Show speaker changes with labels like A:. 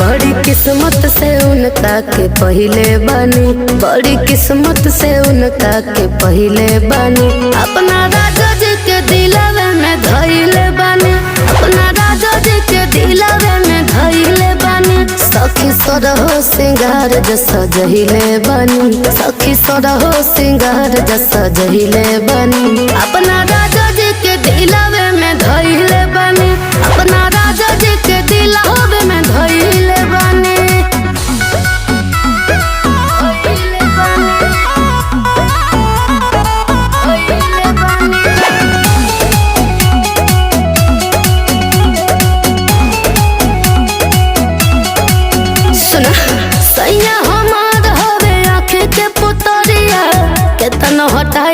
A: बड़ी किस्मत से उनका के पहिले बानी, बड़ी किस्मत से उनका के पहिले बानी। अपना राजा जी के दिलवे में धइले बानी, अपना राजा जी के दिलवे में धइले बानी। सखी सोरहो सिंगार जैसा जहिले बानी, सखी सोरहो सिंगार जैसा जहिले बानी। अपना राजा जी के दिलवे में धइले बानी, अपना राजा जी के दिलवे में धइले बानी। सुना सैया हमार हवे आँख के पुतरिया, केतन हटा